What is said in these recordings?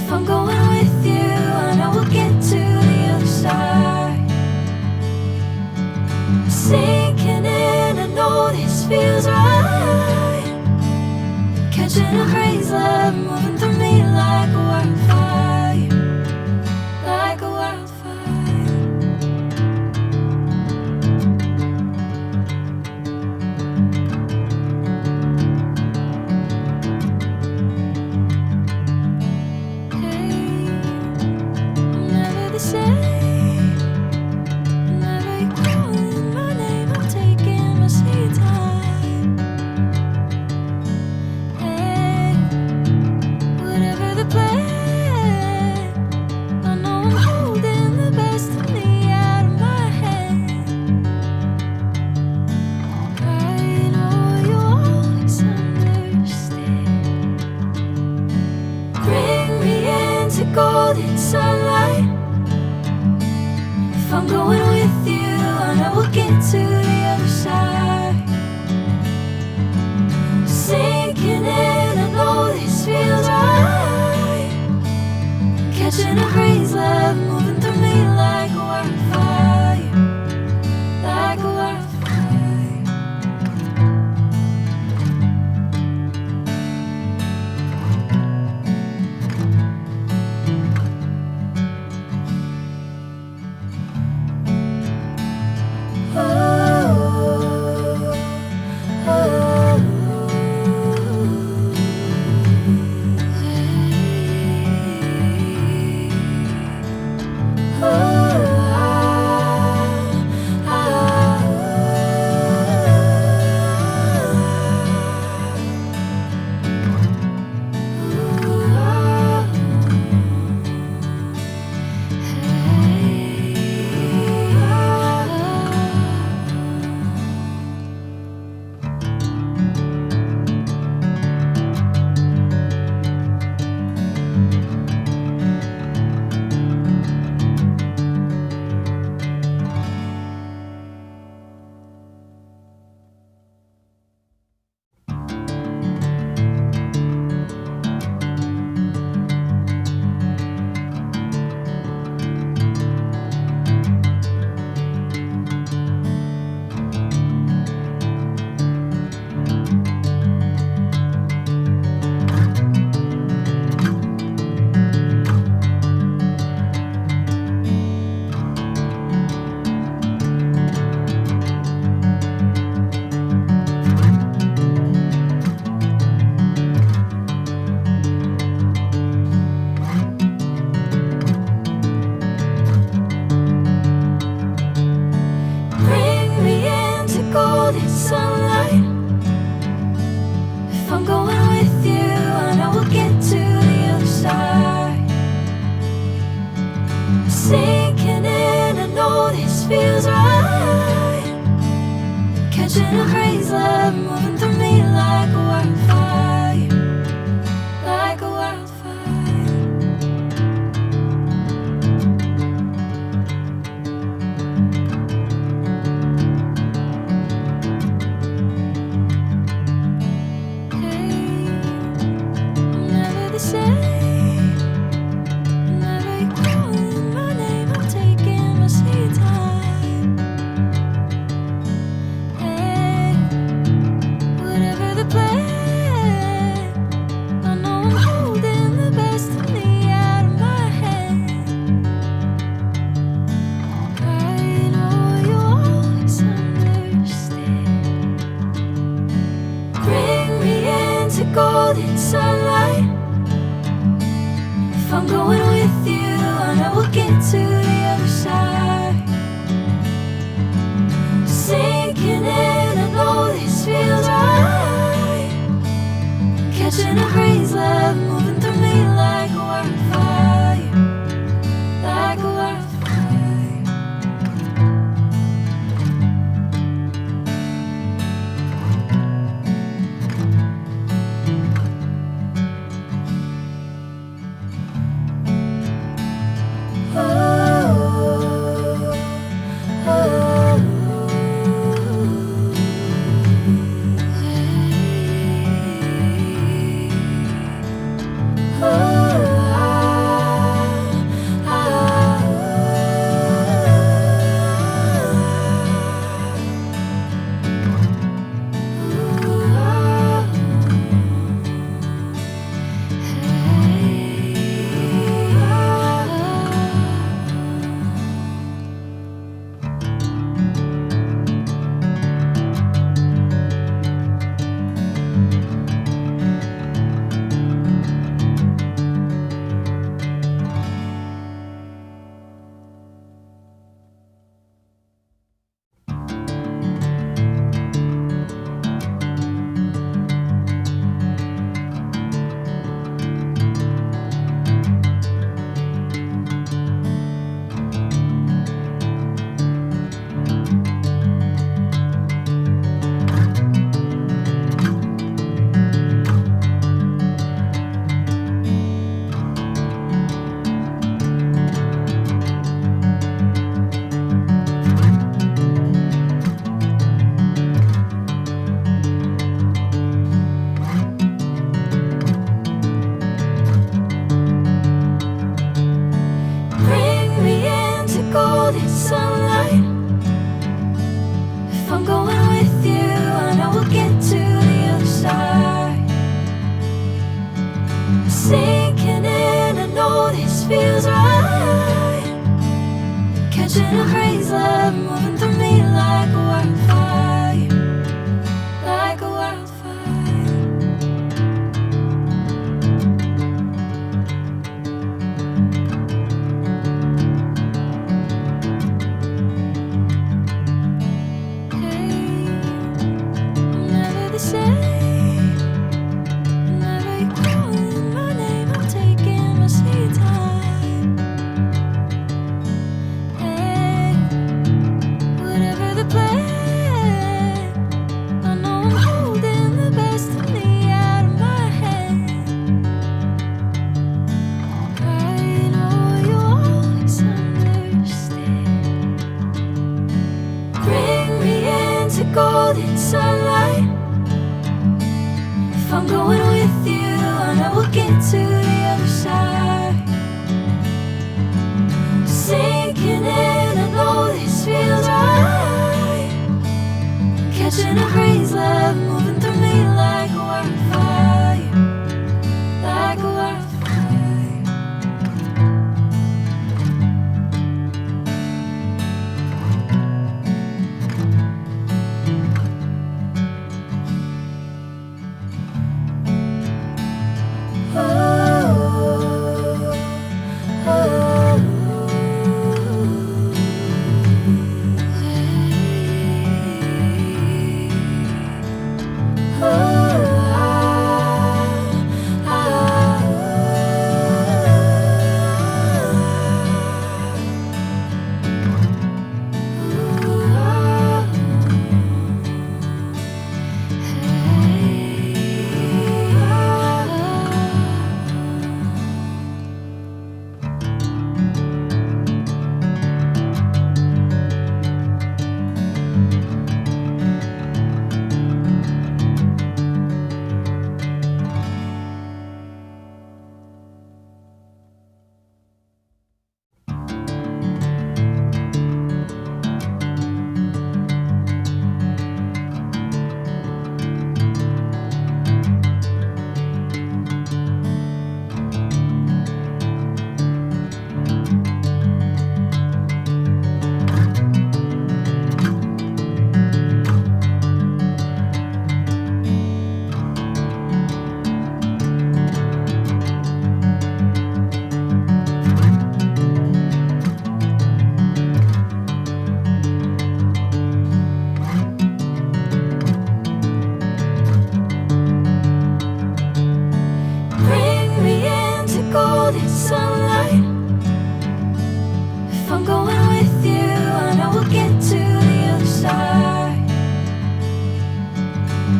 If I'm going with you, I know we'll get to the other side. Sinking in, I know this feels right. Catching a breeze, love moving through me like a wildfire, like a wildfire. Golden sunlight. If I'm going with you, I know we'll get to the other side. Sinking in, I know this feels right. Catching a breeze, love moving through me like a wildfire, like a wildfire. Sinking in, I know this feels right. Catching a breeze, love moving through me like a wildfire, like a wildfire. Hey, I'm never the same. Golden sunlight. If I'm going with you, I know we'll get to the other side. Sinking in, I know this feels right. Catching a breeze, love moving through me like a wildfire, like a wildfire. I'm going with you, I know we'll get to the other side. Sinking in, I know this feels right. Catching a breeze, love moving through me like a wildfire, like a wildfire. Golden sunlight. If I'm going with you, I know we'll get to the other side. Sinking in, I know this feels right. Catching a breeze, love moving through me like a wildfire, like a wildfire.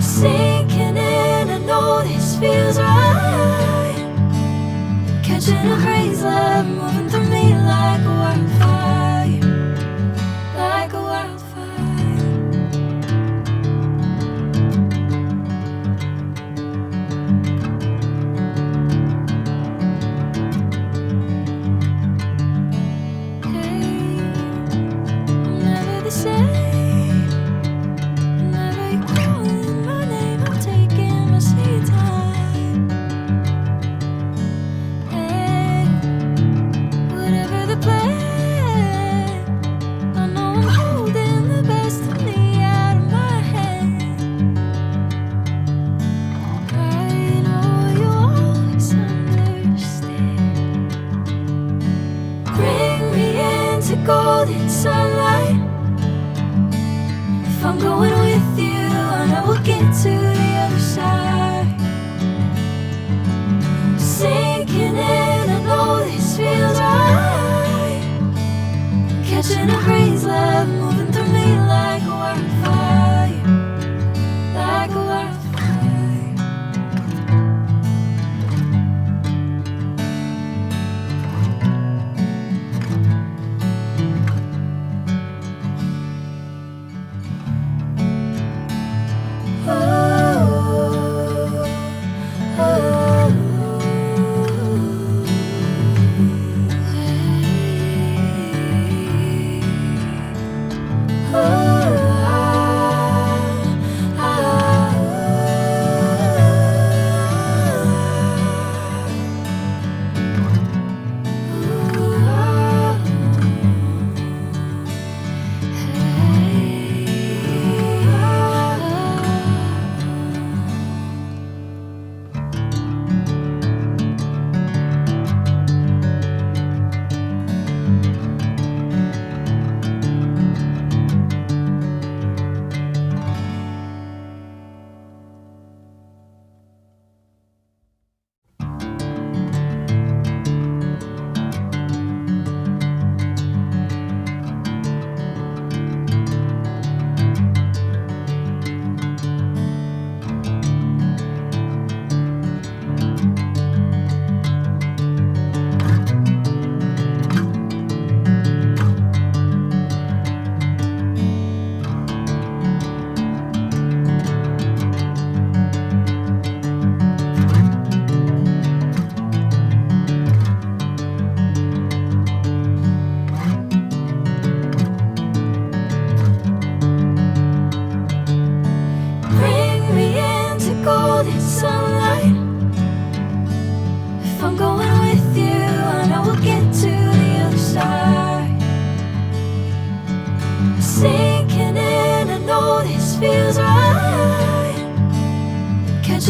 Sinking in, I know this feels right. Catching a breeze, love moving through me like a wildfire, like a wildfire. Hey, I'm never the same. Golden sunlight. If I'm going with you, I know we'll get to the other side. Sinking in, I know this feels right. Catching a breeze, love moving through me like a wildfire, like a wildfire.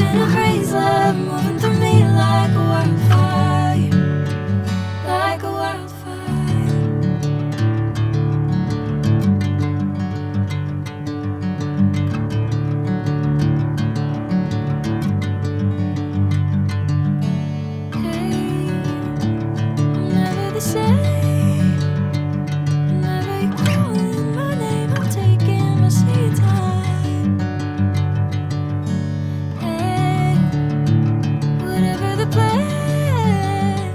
catching a breeze, love moving through me like a wildfire, like a wildfire. Hey, I'm never the same. Whenever you're calling my name, I'm taking my sweet time. Hey, whatever the plan,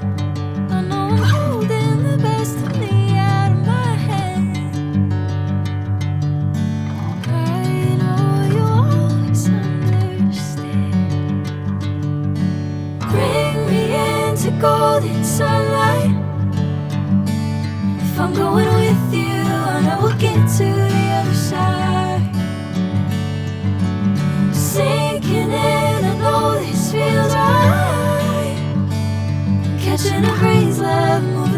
I know I'm holding the best of me out of my hand. I know you always understand. Bring me into golden sunlight. If I'm going with you, I know we'll get to the other side. Sinking in, I know this feels right. Catching a breeze, love moving